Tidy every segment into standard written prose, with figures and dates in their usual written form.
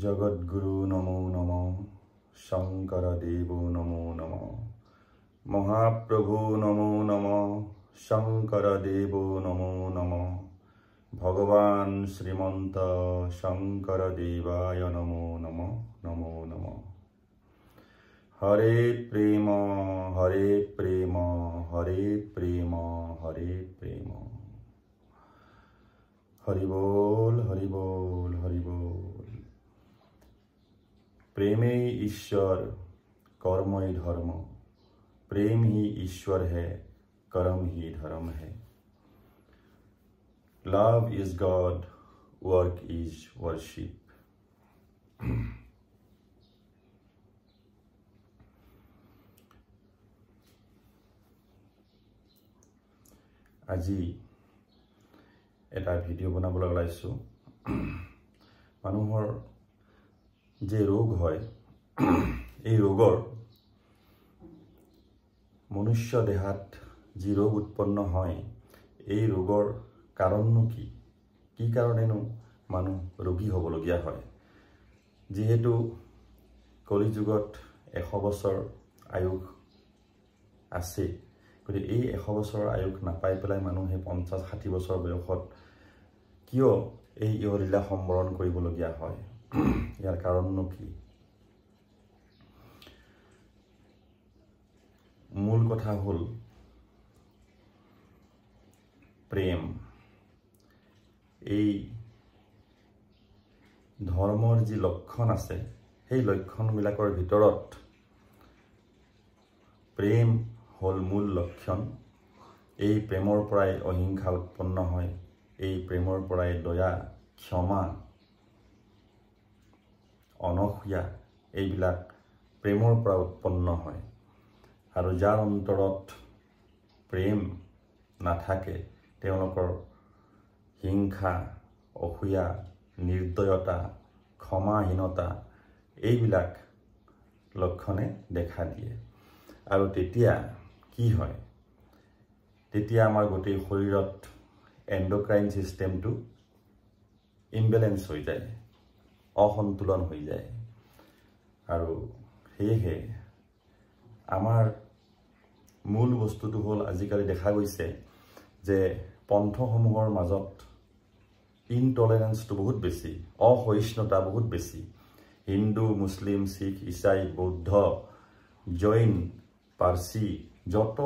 জগৎগুরু নমো নমঃ শঙ্কর দেব নমো নমঃ মহাপ্রভু নমো নমঃ শঙ্কর দেব নমো নমঃ ভগবান শ্রীমন্ত শঙ্কর দেবায় নমো নমঃ নমো নমঃ হরে প্রেম হরে প্রেম হরে প্রেম হরে প্রেম হরি बोल हरि बोल हरि बोल। प्रेम ही ईश्वर कर्म ही धर्म, प्रेम ही ईश्वर है कर्म ही धर्म है। Love is God, work is worship. আজি এটা ভিডিও বনাবলৈ ওলাইছো। মানুহৰ যে ৰোগ হয় এই ৰোগৰ মনুষ্য দেহাত যি ৰোগ উৎপন্ন হয় এই ৰোগৰ কাৰণনো কি কি কাৰণেনো মানুহ ৰোগী হ'বলগীয়া হয়। যিহেতু কলি যুগত 100 বছৰ আয়ুস আছে, গতিকে এই 100 বছৰৰ আয়ুস নাপাই পেলাই মানুহে 50-60 বছৰ বয়সত কিয় এই ইহলীলা সম্বৰণ কৰিবলগীয়া হয়, ইয়াৰ কাৰণনো কি? মূল কথা হ'ল প্ৰেম। এই ধৰ্মৰ যি লক্ষণ আছে সেই লক্ষণবিলাকৰ ভিতৰত প্ৰেম হল মূল লক্ষণ। এই প্ৰেমৰ পৰাই অহিংসা উৎপন্ন হয়, এই প্ৰেমৰ পৰাই দয়া, ক্ষমা, অনসূয়া এইবিলাক প্ৰেমৰ পৰা উৎপন্ন হয়। আৰু যাৰ অন্তৰত প্ৰেম নাথাকে তেওঁলোকৰ হিংসা, অসূয়া, নিৰ্দয়তা, ক্ষমাহীনতা এইবিলাক লক্ষণে দেখা দিয়ে। আৰু তেতিয়া কি হয়? তেতিয়া আমাৰ গোটেই শৰীৰত এণ্ডক্ৰাইন সিস্টেমটো ইমবেলেন্স হৈ যায়, অসন্তুলন হৈ যায়। আৰু সেয়েহে আমাৰ মূল বস্তুটো হ'ল আজিকালি দেখা গৈছে যে পন্থসমূহৰ মাজত ইনটলাৰেন্সটো বহুত বেছি, অসহিষ্ণুতা বহুত বেছি। হিন্দু, মুছলিম, শিখ, ইছাই, বৌদ্ধ, জৈন, পাৰ্চী যত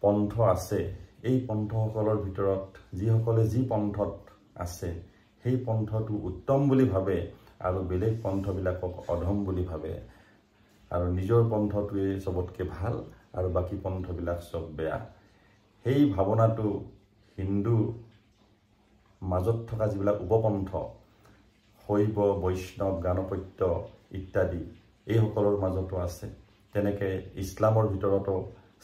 পন্থ আছে এই পন্থসকলৰ ভিতৰত যিসকলে যি পন্থত আছে সেই পন্থটো উত্তম বুলি ভাবে আৰু বেলেগ পন্থবিলাকক অধম বুলি ভাবে। আৰু নিজৰ পন্থটোৱে সবতকৈ ভাল আৰু বাকী পন্থবিলাক সব বেয়া। সেই ভাৱনাটো হিন্দু মাজত থকা যিবিলাক উপপন্থ শৈৱ, বৈষ্ণৱ, গাণপত্য ইত্যাদি এইসকলৰ মাজতো আছে। তেনেকৈ ইছলামৰ ভিতৰতো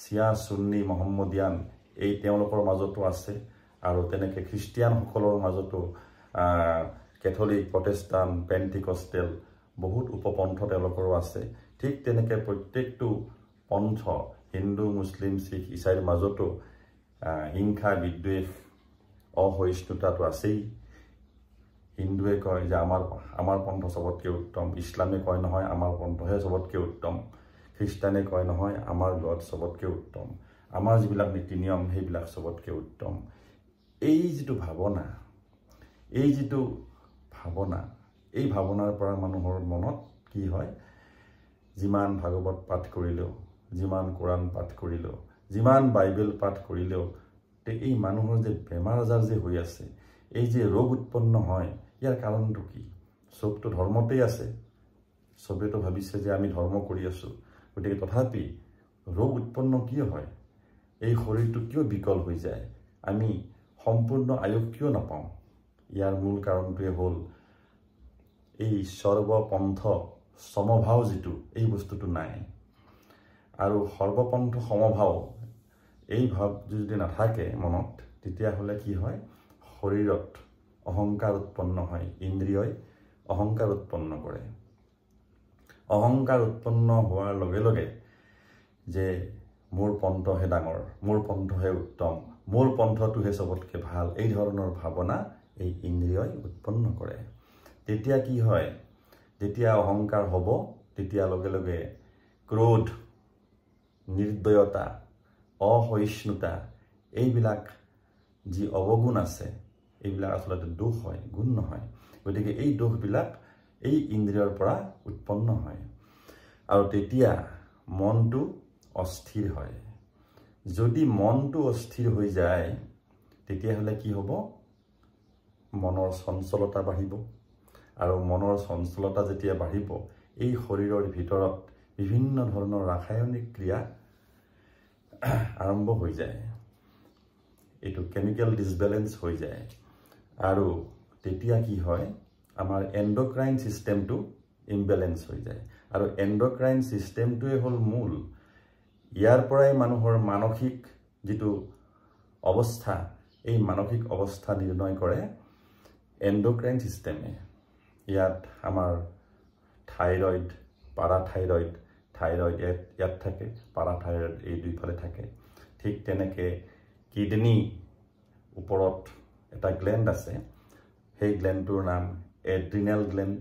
চিয়া, সুন্নী, মহম্মদিয়ান এই তেওঁলোকৰ মাজতো আছে। আৰু তেনেকৈ খ্ৰীষ্টিয়ানসকলৰ মাজতো কেথলিক, প্ৰটেষ্টাণ্ট, পেণ্টিকষ্টেল বহুত উপপন্থ তেওঁলোকৰো আছে। ঠিক তেনেকৈ প্ৰত্যেকটো পন্থ হিন্দু, মুছলিম, শিখ, ইছাইৰ মাজতো হিংসা, বিদ্বেষ, অসহিষ্ণুতাটো আছেই। হিন্দুৱে কয় যে আমাৰ পন্থ সবতকৈ উত্তম, ইছলামে কয় নহয় আমাৰ পন্থহে সবতকৈ উত্তম, খ্ৰীষ্টানে কয় নহয় আমাৰ গড সবতকৈ উত্তম, আমাৰ যিবিলাক নীতি নিয়ম সেইবিলাক সবতকৈ উত্তম। এই যিটো ভাৱনা এই ভাৱনাৰ পৰা মানুহৰ মনত কি হয়? যিমান ভাগৱত পাঠ কৰিলেও, যিমান কোৰাণ পাঠ কৰিলেও, যিমান বাইবেল পাঠ কৰিলেও এই মানুহৰ যে বেমাৰ আজাৰ যে হৈ আছে, এই যে ৰোগ উৎপন্ন হয় ইয়াৰ কাৰণটো কি? চবটো ধৰ্মতেই আছে। চবেতো ভাবিছে যে আমি ধৰ্ম কৰি আছো, গতিকে তথাপি ৰোগ উৎপন্ন কিয় হয়? এই শৰীৰটো কিয় বিকল হৈ যায়? আমি সম্পূৰ্ণ আয়ুস কিয় নাপাওঁ? ইয়াৰ মূল কাৰণটোৱে হ'ল এই সৰ্বপন্থ সমভাৱ যিটো এই বস্তুটো নাই। আৰু সৰ্বপন্থ সমভাৱ এই ভাৱ যদি নাথাকে মনত, তেতিয়াহ'লে কি হয়? শৰীৰত অহংকাৰ উৎপন্ন হয়, ইন্দ্ৰিয়ই অহংকাৰ উৎপন্ন কৰে। অহংকাৰ উৎপন্ন হোৱাৰ লগে লগে যে মোৰ পন্থহে ডাঙৰ, মোৰ পন্থহে উত্তম, মোৰ পন্থটোহে সবতকৈ ভাল, এই ধৰণৰ ভাৱনা এই ইন্দ্ৰিয়ই উৎপন্ন কৰে। তেতিয়া কি হয় যেতিয়া অহংকাৰ হ'ব তেতিয়া লগে লগে ক্ৰোধ নিৰ্দয়তা অসহিষ্ণুতা এইবিলাক যি অৱগুণ আছে এইবিলাক আচলতে দোষ হয় গুণ নহয় গতিকে এই দোষবিলাক এই ইন্দ্ৰিয়ৰ পৰা উৎপন্ন হয় আৰু তেতিয়া মনটো অস্থিৰ হয় যদি মনটো অস্থিৰ হৈ যায় তেতিয়াহ'লে কি হ'ব মনৰ চঞ্চলতা বাঢ়িব আৰু মনৰ চঞ্চলতা যেতিয়া বাঢ়িব এই শৰীৰৰ ভিতৰত বিভিন্ন ধৰণৰ ৰাসায়নিক ক্ৰিয়া আৰম্ভ হৈ যায় এইটো কেমিকেল ডিসবেলেন্স হৈ যায় আৰু তেতিয়া কি হয় আমাৰ এন্ডোক্ৰাইন সিস্টেমটো ইমবেলেন্স হৈ যায় আৰু এন্ডোক্ৰাইন সিস্টেমটোৱে হ'ল মূল ইয়াৰ পৰাই মানুহৰ মানসিক যেটো অৱস্থা এই মানসিক অৱস্থা নিৰ্ণয় কৰে এন্ডোক্ৰাইন সিস্টেমে ইয়াত আমাৰ থাইৰয়েড পাৰাথাইৰয়েড থাইৰয়েড ইয়াত থাকে পাৰাথাইৰয়েড এই দুইফালে থাকে ঠিক তেনেকে কিডনি ওপৰত এটা গ্ল্যান্ড আছে সেই গ্ল্যান্ডটোৰ নাম এড্ৰিনেল গ্ল্যান্ড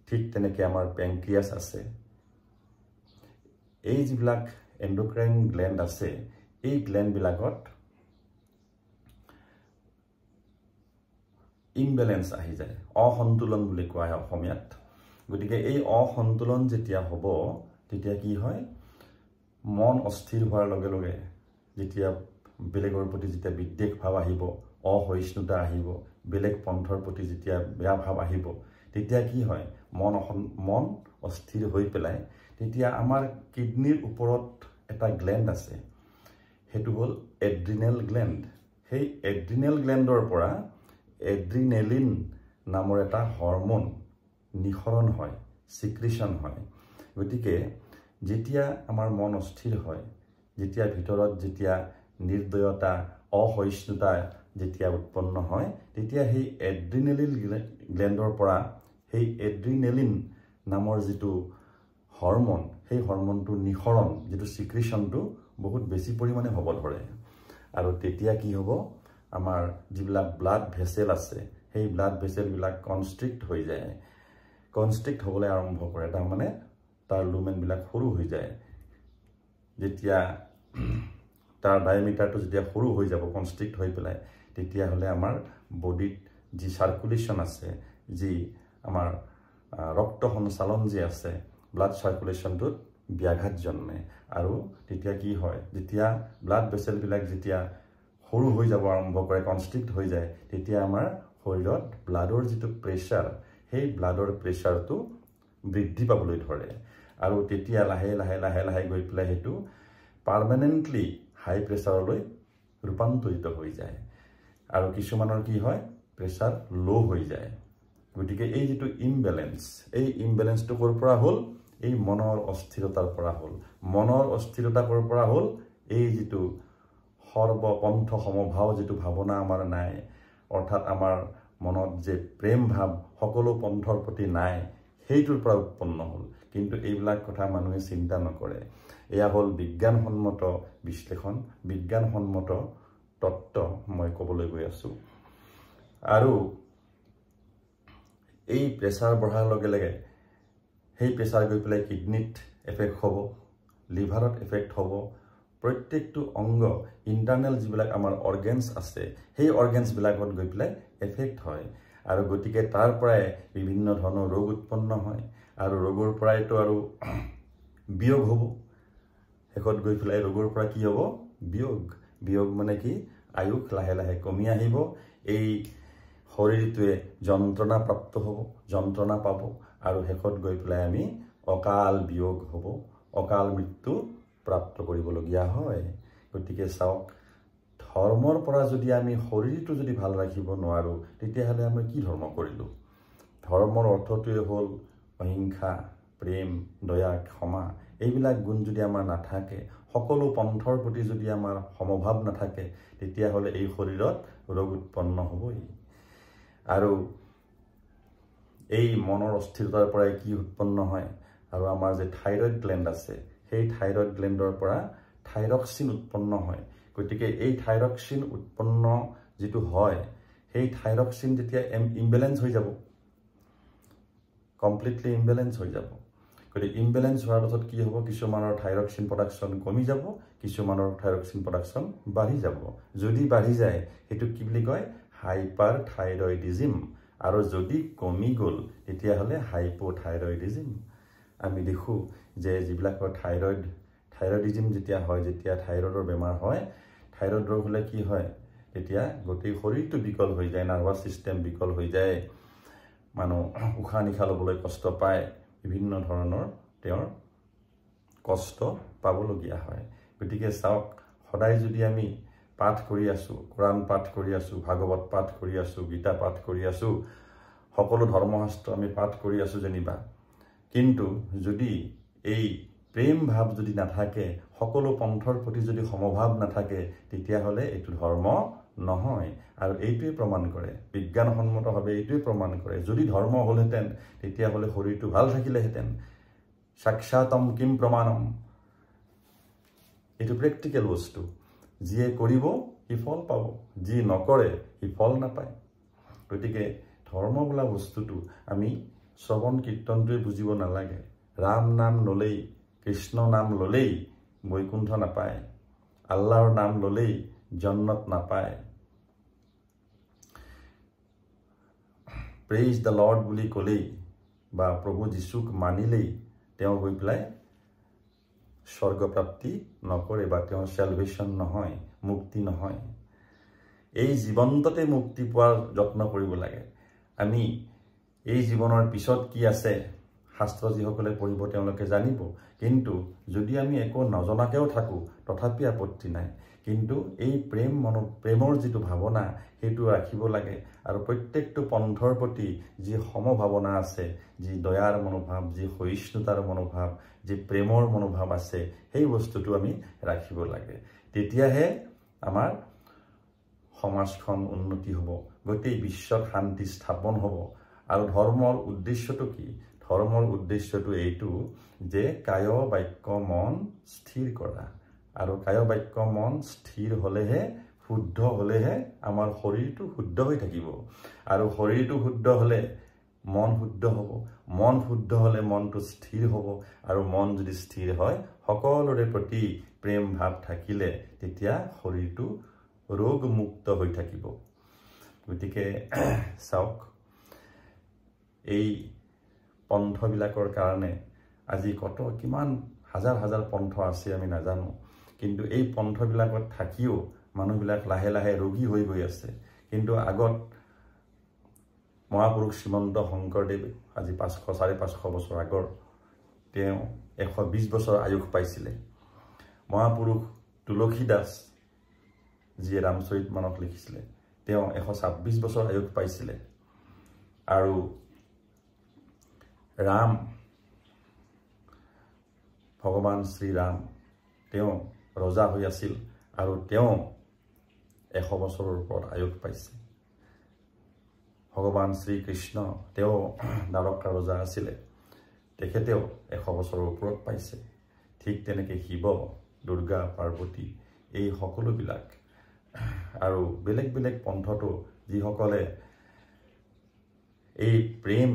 ঠিক তেনেকে আমাৰ পেনক্ৰিয়াছ আছে এই যিবিলাক এন্ডোক্ৰাইন গ্ল্যান্ড আছে এই গ্ল্যান্ড বিলাকত ইমবেলেন্স আহি যায় অসন্তুলন বুলি কোৱা হয় অসমীয়াত গতিকে এই অসন্তুলন যেতিয়া হ'ব তেতিয়া কি হয় মন অস্থিৰ হোৱাৰ লগে লগে যেতিয়া বেলেগৰ প্ৰতি যেতিয়া বিদ্বেষ ভাৱ আহিব অসহিষ্ণুতা আহিব বেলেগ পন্থৰ প্ৰতি যেতিয়া বেয়া ভাৱ আহিব তেতিয়া কি হয় মন অস্থিৰ হৈ পেলাই তেতিয়া আমাৰ কিডনিৰ ওপৰত এটা গ্ল্যান্ড আছে হেতু হল এড্ৰিনেল গ্ল্যান্ড সেই এড্ৰিনেল গ্ল্যান্ডৰ পৰা এড্ৰিনেলিন নামৰ এটা হৰমোন নিঃসৰণ হয় সিক্ৰেশন হয় গতিকে যেতিয়া আমাৰ মন অস্থিৰ হয় যেতিয়া ভিতৰত যেতিয়া নিৰ্দয়তা অসহিষ্ণুতা যেতিয়া উৎপন্ন হয় তেতিয়া সেই এড্ৰিনেলিন গ্ল্যান্ডৰ পৰা সেই এড্ৰিনেলিন নামৰ যেটো হৰমোন সেই হৰমোনটো নিঃসৰণ যেটো সিক্ৰেশনটো বহুত বেছি পৰিমাণে হ'ব ধৰে আৰু তেতিয়া কি হ'ব আমাৰ যিবিলাক ব্লাড ভেসেল আছে সেই ব্লাড ভেসেল বিলাক কনস্ট্ৰিক্ট হৈ যায় কনস্ট্ৰিক্ট হ'বলৈ আৰম্ভ কৰে তাৰ মানে তাৰ লুমেন বিলাক সৰু হৈ যায় যেতিয়া তাৰ ডায়ামিটাৰটো যেতিয়া সৰু হৈ যাব কনস্ট্ৰিক্ট হৈ পেলাই তেতিয়া হলে আমাৰ বডিত যি সাৰ্কুলেশন আছে যি আমাৰ ৰক্ত সঞ্চালন যি আছে ব্লাড সাৰ্কুলেশনটোত ব্যাঘাত জন্মে আৰু তেতিয়া কি হয় যেতিয়া ব্লাড ভেসেল বিলাক যেতিয়া সৰু হৈ যাব আৰম্ভ কৰে কনস্ট্ৰিক্ট হৈ যায় তেতিয়া আমাৰ শৰীৰত ব্লাডৰ যেটো প্ৰেসাৰ সেই ব্লাডৰ প্ৰেসাৰটো বৃদ্ধি পাবলৈ ধৰে আৰু তেতিয়া লাহে লাহে লাহে লাহে গৈ পেলাই হেতু পাৰ্মানেন্টলি হাই প্ৰেসাৰলৈ ৰূপান্তৰিত হৈ যায় আৰু কিছুমানৰ কি হয় প্ৰেসাৰ লো হৈ যায় গতিকে এই যেটো ইমবেলেন্স এই ইমবেলেন্সটো কৰ পৰা হ'ল এই মনৰ অস্থিৰতাৰ পৰা হ'ল মনৰ অস্থিৰতা কৰ পৰা হ'ল এই যেটো সৰ্বপন্থ সমভাৱ যেটো ভাৱনা আমাৰ নাই অৰ্থাৎ আমাৰ মনত যে প্ৰেম ভাৱ সকলো পন্থৰ প্ৰতি নাই সেইটোৰ পৰা উৎপন্ন হ'ল কিন্তু এইবিলাক কথা মানুহে চিন্তা নকৰে এয়া হ'ল বিজ্ঞানসন্মত বিশ্লেষণ বিজ্ঞানসন্মত তত্ত্ব মই ক'বলৈ গৈ আছো আৰু এই প্ৰেসাৰ বঢ়াৰ লগে লগে সেই প্ৰেসাৰ গৈ পেলাই কিডনিত এফেক্ট হ'ব লিভাৰত এফেক্ট হ'ব প্ৰত্যেকটো অংগ ইন্টাৰনেল যিবিলাক আমাৰ অৰ্গানছ আছে সেই অৰ্গানছ বিলাকত গৈ পেলাই এফেক্ট হয় আৰু গতিকে তাৰ পৰাই বিভিন্ন ধৰণৰ ৰোগ উৎপন্ন হয় আৰু ৰোগৰ পৰাইতো আৰু বিয়োগ হ'ব হেকত গৈ পেলাই ৰোগৰ পৰা কি হ'ব বিয়োগ মানে কি আয়ুষ লাহে লাহে কমি আহিব এই শৰীৰটোৱে যন্ত্ৰণা প্ৰাপ্ত হ'ব যন্ত্ৰণা পাব আৰু হেকত গৈ পেলাই আমি অকাল বিয়োগ হ'ব অকাল মৃত্যু প্ৰাপ্ত কৰিবলগীয়া হয় গতিকে চাওক ধৰ্মৰ পৰা যদি আমি শৰীৰটো যদি ভাল ৰাখিব নোৱাৰো তেতিয়াহলে আমি কি ধৰ্ম কৰিলো ধৰ্মৰ অৰ্থটোৱে হ'ল অহিংসা প্ৰেম দয়া ক্ষমা এইবিলাক গুণ যদি আমাৰ নাথাকে সকলো পন্থৰ প্ৰতি যদি আমাৰ সমভাৱ নাথাকে তেতিয়াহলে এই শৰীৰত ৰোগ উৎপন্ন হ'বই আৰু এই মনৰ অস্থিৰতাৰ পৰাই কি উৎপন্ন হয় আৰু আমাৰ যে থাইৰয়েড গ্ল্যান্ড আছে সেই থাইৰয়েড গ্ল্যান্ডৰ পৰা থাইৰক্সিন উৎপন্ন হয় গতিকে এই থাইৰক্সিন উৎপন্ন যেটো হয় সেই থাইৰক্সিন যেতিয়া ইমবেলেন্স হৈ যাব কমপ্লিটলি ইমবেলেঞ্চ হৈ যাব। গতিকে ইমবেলেঞ্চ হোৱাৰ পাছত কি হ'ব, কিছুমানৰ থাইৰক্সিন প্ৰডাকশ্যন কমি যাব, কিছুমানৰ থাইৰক্সিন প্ৰডাকশ্যন বাঢ়ি যাব। যদি বাঢ়ি যায় সেইটোক কি বুলি কয়, হাইপাৰ থাইৰয়ডিজিম, আৰু যদি কমি গ'ল তেতিয়াহ'লে হাইপোথাইৰয়ডিজিম। আমি দেখোঁ যে যিবিলাকৰ থাইৰয়ডিজিম যেতিয়া হয়, যেতিয়া থাইৰয়ডৰ বেমাৰ হয়, থাইৰয়ড ৰোগ হ'লে কি হয়, তেতিয়া গোটেই শৰীৰটো বিকল হৈ যায়, নাৰ্ভাছ ছিষ্টেম বিকল হৈ যায়, মানুহ উশাহ নিশাহ ল'বলৈ কষ্ট পায়, বিভিন্ন ধৰণৰ তেওঁৰ কষ্ট পাবলগীয়া হয়। গতিকে চাওক, সদায় যদি আমি পাঠ কৰি আছোঁ, কোৰাণ পাঠ কৰি আছোঁ, ভাগৱত পাঠ কৰি আছোঁ, গীতা পাঠ কৰি আছোঁ, সকলো ধৰ্মশাস্ত্ৰ আমি পাঠ কৰি আছোঁ যেনিবা, কিন্তু যদি এই প্ৰেম ভাৱ যদি নাথাকে, সকলো পন্থৰ প্ৰতি যদি সমভাৱ নাথাকে, তেতিয়াহ'লে এইটো ধৰ্ম নহয়। আৰু এইটোৱে প্ৰমাণ কৰে, বিজ্ঞানসন্মতভাৱে এইটোৱে প্ৰমাণ কৰে, যদি ধৰ্ম হ'লহেঁতেন তেতিয়াহ'লে শৰীৰটো ভাল থাকিলেহেঁতেন। সাক্ষাতম কিম প্ৰমাণম, এইটো প্ৰেক্টিকেল বস্তু। যিয়ে কৰিব সি ফল পাব, যি নকৰে সি ফল নাপায়। গতিকে ধৰ্ম বোলা বস্তুটো আমি শ্ৰৱণ কীৰ্তনটোৱে বুজিব নালাগে। ৰাম নাম ল'লেই, কৃষ্ণ নাম ল'লেই বৈকুণ্ঠ নাপায়, আল্লাহৰ নাম ল'লেই জন্নত নাপায়, প্ৰেইজ দ্য লৰ্ড বুলি ক'লেই বা প্ৰভু যীশুক মানিলেই তেওঁ গৈ পেলাই স্বৰ্গপ্ৰাপ্তি নকৰে, বা তেওঁৰ চেলভেশ্যন নহয়, মুক্তি নহয়। এই জীৱন্ততে মুক্তি পোৱাৰ যত্ন কৰিব লাগে। আমি এই জীৱনৰ পিছত কি আছে, শাস্ত্ৰ যিসকলে পঢ়িব তেওঁলোকে জানিব, কিন্তু যদি আমি একো নজনাকেও থাকোঁ তথাপি আপত্তি নাই। কিন্তু এই প্ৰেমৰ যিটো ভাৱনা সেইটো ৰাখিব লাগে, আৰু প্ৰত্যেকটো পন্থৰ প্ৰতি যি সমভাৱনা আছে, যি দয়াৰ মনোভাৱ, যি সহিষ্ণুতাৰ মনোভাৱ, যি প্ৰেমৰ মনোভাৱ আছে, সেই বস্তুটো আমি ৰাখিব লাগে। তেতিয়াহে আমাৰ সমাজখন উন্নতি হ'ব, গোটেই বিশ্বত শান্তি স্থাপন হ'ব। আৰু ধৰ্মৰ উদ্দেশ্যটো কি? ধৰ্মৰ উদ্দেশ্যটো এইটো যে কায় বাক্য মন স্থিৰ কৰা, আৰু কায় বাক্য মন স্থিৰ হ'লেহে, শুদ্ধ হ'লেহে আমাৰ শৰীৰটো শুদ্ধ হৈ থাকিব, আৰু শৰীৰটো শুদ্ধ হ'লে মন শুদ্ধ হ'ব, মন শুদ্ধ হ'লে মনটো স্থিৰ হ'ব, আৰু মন যদি স্থিৰ হয়, সকলোৰে প্ৰতি প্ৰেম ভাৱ থাকিলে তেতিয়া শৰীৰটো ৰোগমুক্ত হৈ থাকিব। গতিকে চাওক, এই পন্থবিলাকৰ কাৰণে আজি কিমান হাজাৰ হাজাৰ পন্থ আছে আমি নাজানো, কিন্তু এই পন্থবিলাকত থাকিও মানুহবিলাক লাহে লাহে ৰোগী হৈ গৈ আছে। কিন্তু আগত মহাপুৰুষ শ্ৰীমন্ত শংকৰদেৱ আজি 500-550 বছৰ আগৰ, তেওঁ 120 বছৰ আয়ুস পাইছিলে। মহাপুৰুষ তুলসীদাস যিয়ে ৰামচৰিত মানস লিখিছিলে, তেওঁ 126 বছৰ আয়ুস পাইছিলে। আৰু ৰাম, ভগৱান শ্ৰীৰাম, তেওঁ ৰজা হৈ আছিল, আৰু তেওঁ 100 বছৰৰ ওপৰত আয়ুস পাইছে। ভগৱান শ্ৰীকৃষ্ণ, তেওঁ দ্বাৰকা ৰজা আছিলে, তেখেতেও 100 বছৰৰ ওপৰত পাইছে। ঠিক তেনেকৈ শিৱ, দুৰ্গা, পাৰ্বতী, এই সকলোবিলাক, আৰু বেলেগ বেলেগ পন্থটো যিসকলে এই প্ৰেম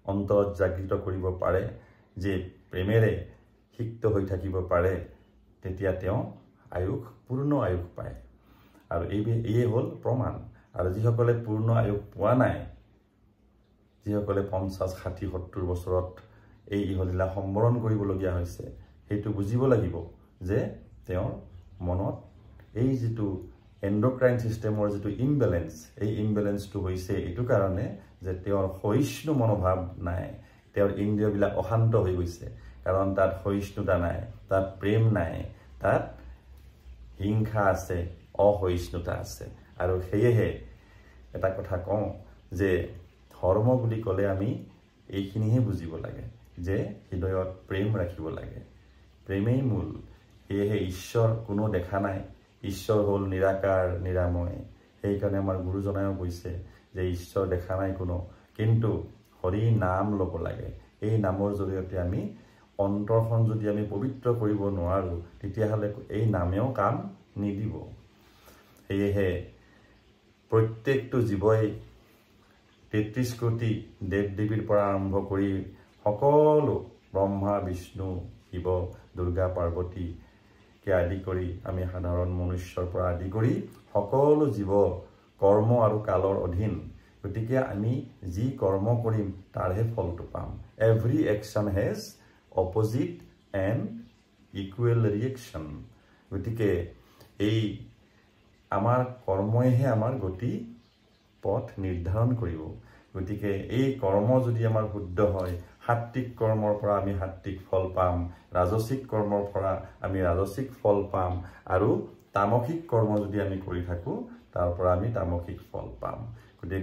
অন্তৰত জাগৃত কৰিব পাৰে, যে প্ৰেমেৰে সিক্ত হৈ থাকিব পাৰে, তেতিয়া তেওঁ পূৰ্ণ আয়ুস পায়। আৰু এয়ে হ'ল প্ৰমাণ। আৰু যিসকলে পূৰ্ণ আয়ুস পোৱা নাই, যিসকলে 50, 60, 70 বছৰত এই ইহলীলা সম্বৰণ কৰিবলগীয়া হৈছে, সেইটো বুজিব লাগিব যে তেওঁৰ মনত এই যিটো এণ্ডক্ৰাইন ছিষ্টেমৰ যিটো ইমবেলেঞ্চ, এই ইমবেলেঞ্চটো হৈছে এইটো কাৰণে যে তেওঁৰ সহিষ্ণু মনোভাৱ নাই, তেওঁৰ ইন্দ্ৰিয়বিলাক অশান্ত হৈ গৈছে, কাৰণ তাত সহিষ্ণুতা নাই, তাত প্ৰেম নাই, তাত হিংসা আছে, অসহিষ্ণুতা আছে। আৰু সেয়েহে এটা কথা কওঁ যে ধৰ্ম বুলি ক'লে আমি এইখিনিহে বুজিব লাগে, যে হৃদয়ত প্ৰেম ৰাখিব লাগে, প্ৰেমেই মূল। সেয়েহে ঈশ্বৰ কোনো দেখা নাই, ঈশ্বৰ হ'ল নিৰাকাৰ নিৰাময়। সেইকাৰণে আমাৰ গুৰুজনায়ো কৈছে যে ঈশ্বৰ দেখা নাই কোনো, কিন্তু হৰি নাম ল'ব লাগে। এই নামৰ জৰিয়তে আমি অন্তৰখন যদি আমি পবিত্ৰ কৰিব নোৱাৰোঁ, তেতিয়াহ'লে এই নামেও কাম নিদিব। সেয়েহে প্ৰত্যেকটো জীৱই 33 কোটি দেৱ দেৱীৰ পৰা আৰম্ভ কৰি সকলো ব্ৰহ্মা বিষ্ণু শিৱ দুৰ্গা পাৰ্বতীকে আদি কৰি আমি সাধাৰণ মনুষ্যৰ পৰা আদি কৰি সকলো জীৱ কৰ্ম আৰু কালৰ অধীন গতিকে আমি যি কৰ্ম কৰিম তাৰহে ফলটো পাম every action has opposite and equal reaction গতিকে এই আমাৰ কৰ্মইহে আমাৰ গতি পথ নিৰ্ধাৰণ কৰিব গতিকে এই কৰ্ম যদি আমাৰ শুদ্ধ হয় সাত্বিক কৰ্মৰ পৰা আমি সাত্বিক ফল পাম ৰাজসিক কৰ্মৰ পৰা আমি ৰাজসিক ফল পাম আৰু তামসিক কৰ্ম যদি আমি কৰি থাকো তাৰ পৰা আমি তামসিক ফল পাম গতিকে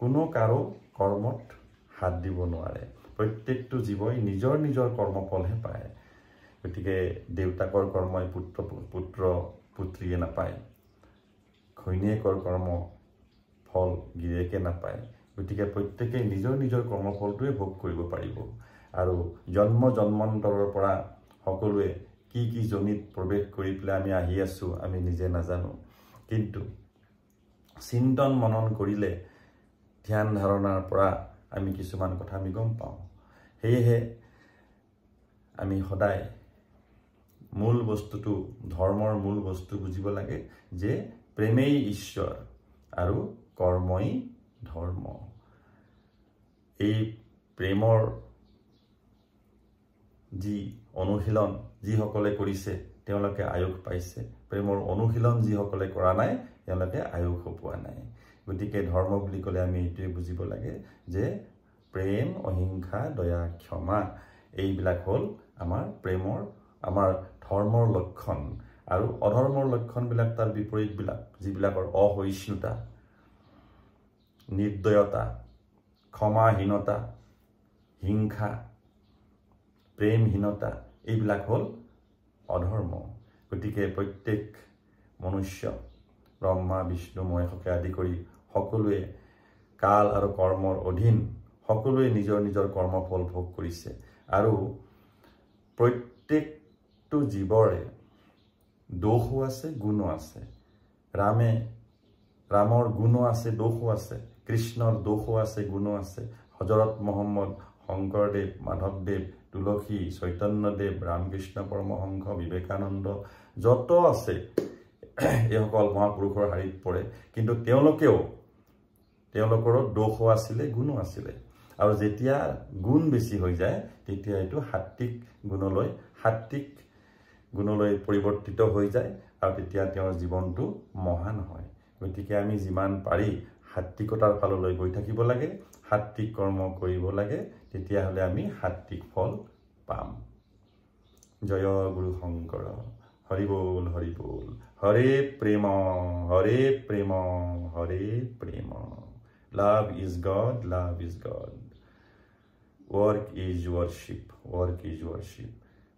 কোনো কাৰো কৰ্মত হাত দিব নোৱাৰে প্ৰত্যেকটো জীৱই নিজৰ নিজৰ কৰ্মফলহে পায় গতিকে দেউতাকৰ কৰ্মই পুত্ৰ পুত্ৰীয়ে নাপায় ঘৈণীয়েকৰ কৰ্ম ফল গিৰিয়েকে নাপায় গতিকে প্ৰত্যেকেই নিজৰ নিজৰ কৰ্মফলটোৱে ভোগ কৰিব পাৰিব আৰু জন্ম জন্মান্তৰৰ পৰা সকলোৱে কি জনিত প্ৰৱেশ কৰি পেলাই আমি আহি আছো আমি নিজে নাজানো কিন্তু চিন্তন মনন কৰিলে ধ্যান ধাৰণাৰ পৰা আমি কিছুমান কথা আমি গম পাওঁ সেয়েহে আমি সদায় মূল বস্তুটো ধৰ্মৰ মূল বস্তু বুজিব লাগে যে প্ৰেমেই ঈশ্বৰ আৰু কৰ্মই ধৰ্ম এই প্ৰেমৰ যি অনুশীলন যিসকলে কৰিছে তেওঁলোকে আয়ুস পাইছে প্ৰেমৰ অনুশীলন যিসকলে কৰা নাই তেওঁলোকে আয়ুস পোৱা নাই গতিকে ধৰ্ম বুলি ক'লে আমি এইটোৱে বুজিব লাগে যে প্ৰেম অহিংসা দয়া ক্ষমা এইবিলাক হ'ল আমাৰ প্ৰেমৰ আমাৰ ধৰ্মৰ লক্ষণ আৰু অধৰ্মৰ লক্ষণবিলাক তাৰ বিপৰীতবিলাক যিবিলাকৰ অসহিষ্ণুতা নিৰ্দয়তা ক্ষমাহীনতা হিংসা প্ৰেমহীনতা এইবিলাক হ'ল অধৰ্ম গতিকে প্ৰত্যেক মনুষ্য ব্ৰহ্মা বিষ্ণু মহেশকে আদি কৰি সকলোৱে কাল আৰু কৰ্মৰ অধীন সকলোৱে নিজৰ নিজৰ কৰ্মফল ভোগ কৰিছে আৰু প্ৰত্যেকটো জীৱৰে দোষো আছে গুণো আছে ৰামৰ গুণো আছে দোষো আছে কৃষ্ণৰ দোষো আছে গুণো আছে হযৰত মহম্মদ শংকৰদেৱ মাধৱদেৱ তুলসী চৈতন্যদেৱ ৰামকৃষ্ণ পৰমহংস বিবেকানন্দ যত আছে এইসকল মহাপুৰুষৰ শাৰীত পৰে কিন্তু তেওঁলোকৰো দোষো আছিলে গুণো আছিলে আৰু যেতিয়া গুণ বেছি হৈ যায় তেতিয়া এইটো সাত্বিক গুণলৈ পৰিৱৰ্তিত হৈ যায় আৰু তেতিয়া তেওঁৰ জীৱনটো মহান হয় গতিকে আমি যিমান পাৰি সাত্বিকতাৰ ফাললৈ গৈ থাকিব লাগে সাত্বিক কৰ্ম কৰিব লাগে তেতিয়াহ'লে আমি সাত্বিক ফল পাম জয় গুৰু শংকৰ হৰি বল হৰে প্ৰেম love is god work is worship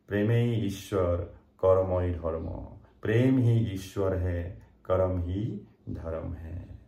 प्रेमे ईश्वर कर्मोई धर्म प्रेम ही ईश्वर है कर्म ही धर्म है